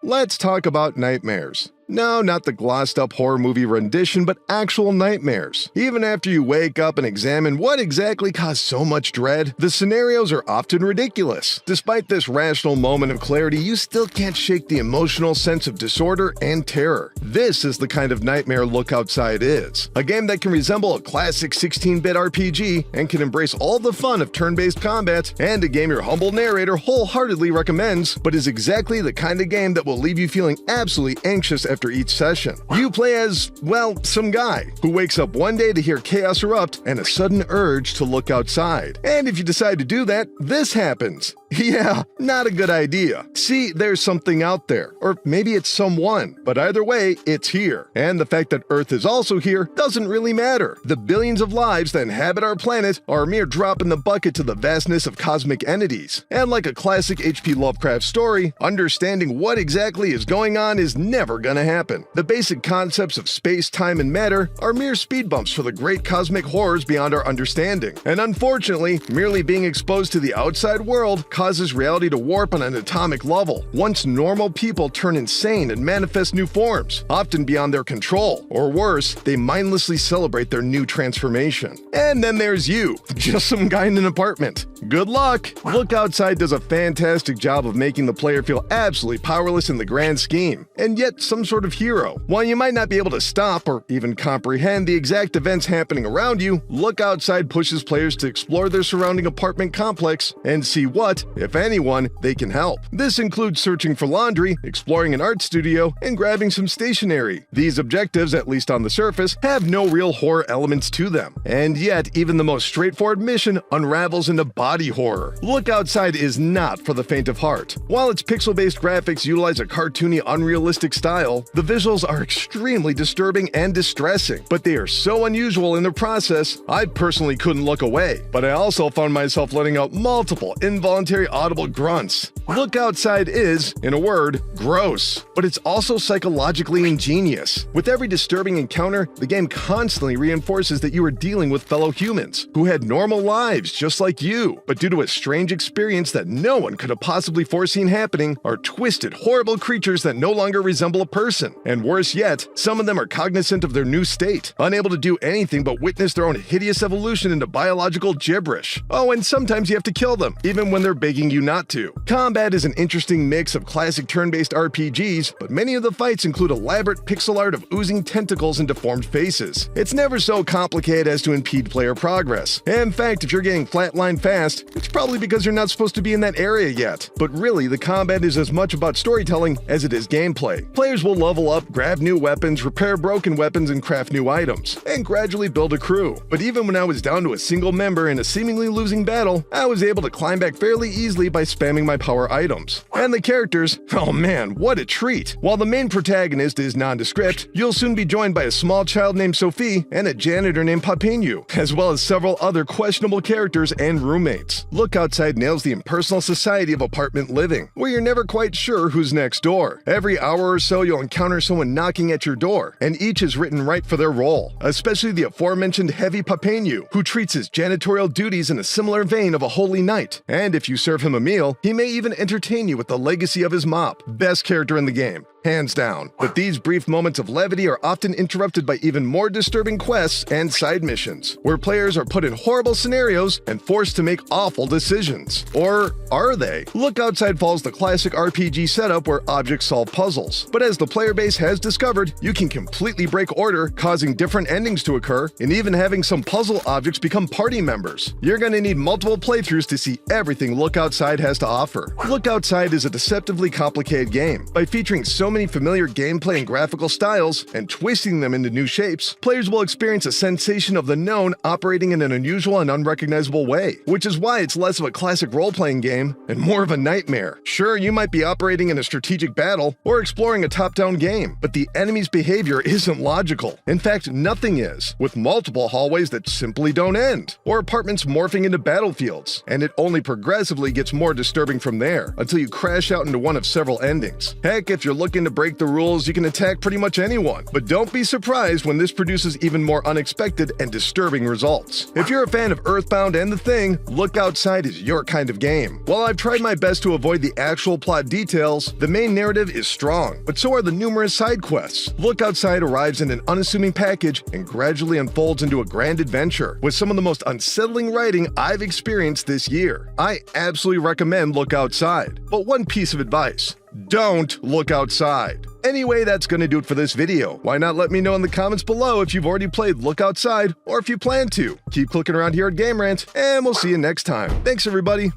Let's talk about nightmares. No, not the glossed-up horror movie rendition, but actual nightmares. Even after you wake up and examine what exactly caused so much dread, the scenarios are often ridiculous. Despite this rational moment of clarity, you still can't shake the emotional sense of disorder and terror. This is the kind of nightmare Look Outside is. A game that can resemble a classic 16-bit RPG and can embrace all the fun of turn-based combat, and a game your humble narrator wholeheartedly recommends, but is exactly the kind of game that will leave you feeling absolutely anxious after each session. You play as, well, some guy who wakes up one day to hear chaos erupt and a sudden urge to look outside. And if you decide to do that, this happens. Yeah, not a good idea. See, there's something out there, or maybe it's someone, but either way, it's here. And the fact that Earth is also here doesn't really matter. The billions of lives that inhabit our planet are a mere drop in the bucket to the vastness of cosmic entities. And like a classic H.P. Lovecraft story, understanding what exactly is going on is never gonna happen. The basic concepts of space, time, and matter are mere speed bumps for the great cosmic horrors beyond our understanding. And unfortunately, merely being exposed to the outside world causes reality to warp on an atomic level. Once normal people turn insane and manifest new forms, often beyond their control. Or worse, they mindlessly celebrate their new transformation. And then there's you, just some guy in an apartment. Good luck! Look Outside does a fantastic job of making the player feel absolutely powerless in the grand scheme, and yet some sort of hero. While you might not be able to stop or even comprehend the exact events happening around you, Look Outside pushes players to explore their surrounding apartment complex and see what, if anyone, they can help. This includes searching for laundry, exploring an art studio, and grabbing some stationery. These objectives, at least on the surface, have no real horror elements to them. And yet, even the most straightforward mission unravels into body horror. Look Outside is not for the faint of heart. While its pixel-based graphics utilize a cartoony, unrealistic style, the visuals are extremely disturbing and distressing, but they are so unusual in their process, I personally couldn't look away. But I also found myself letting out multiple involuntary audible grunts. Look Outside is, in a word, gross, but it's also psychologically ingenious. With every disturbing encounter, the game constantly reinforces that you are dealing with fellow humans who had normal lives just like you, but due to a strange experience that no one could have possibly foreseen happening, are twisted, horrible creatures that no longer resemble a person. And worse yet, some of them are cognizant of their new state, unable to do anything but witness their own hideous evolution into biological gibberish. Oh, and sometimes you have to kill them, even when they're begging you not to. Combat is an interesting mix of classic turn-based RPGs, but many of the fights include elaborate pixel art of oozing tentacles and deformed faces. It's never so complicated as to impede player progress. In fact, if you're getting flatlined fast, it's probably because you're not supposed to be in that area yet. But really, the combat is as much about storytelling as it is gameplay. Players will level up, grab new weapons, repair broken weapons, and craft new items, and gradually build a crew. But even when I was down to a single member in a seemingly losing battle, I was able to climb back fairly easily by spamming my power items. And the characters, oh man, what a treat! While the main protagonist is nondescript, you'll soon be joined by a small child named Sophie and a janitor named Papinu, as well as several other questionable characters and roommates. Look Outside nails the impersonal society of apartment living, where you're never quite sure who's next door. Every hour or so you'll encounter someone knocking at your door, and each is written right for their role, especially the aforementioned heavy Papinu, who treats his janitorial duties in a similar vein of a holy knight. And if you serve him a meal, he may even entertain you with the legacy of his mop. Best character in the game, hands down. But these brief moments of levity are often interrupted by even more disturbing quests and side missions, where players are put in horrible scenarios and forced to make awful decisions. Or are they? Look Outside follows the classic RPG setup where objects solve puzzles. But as the player base has discovered, you can completely break order, causing different endings to occur, and even having some puzzle objects become party members. You're gonna need multiple playthroughs to see everything Look Outside has to offer. Look Outside is a deceptively complicated game. By featuring so many familiar gameplay and graphical styles, and twisting them into new shapes, players will experience a sensation of the known operating in an unusual and unrecognizable way, which is why it's less of a classic role-playing game and more of a nightmare. Sure, you might be operating in a strategic battle or exploring a top-down game, but the enemy's behavior isn't logical. In fact, nothing is, with multiple hallways that simply don't end, or apartments morphing into battlefields, and it only progressively gets more disturbing from there, until you crash out into one of several endings. Heck, if you're looking to break the rules, you can attack pretty much anyone. But don't be surprised when this produces even more unexpected and disturbing results. If you're a fan of Earthbound and The Thing, Look Outside is your kind of game. While I've tried my best to avoid the actual plot details, the main narrative is strong, but so are the numerous side quests. Look Outside arrives in an unassuming package and gradually unfolds into a grand adventure, with some of the most unsettling writing I've experienced this year. I absolutely recommend Look Outside. But one piece of advice: don't look outside. Anyway, that's gonna do it for this video. Why not let me know in the comments below if you've already played Look Outside, or if you plan to. Keep clicking around here at Game Rant, and we'll see you next time. Thanks everybody.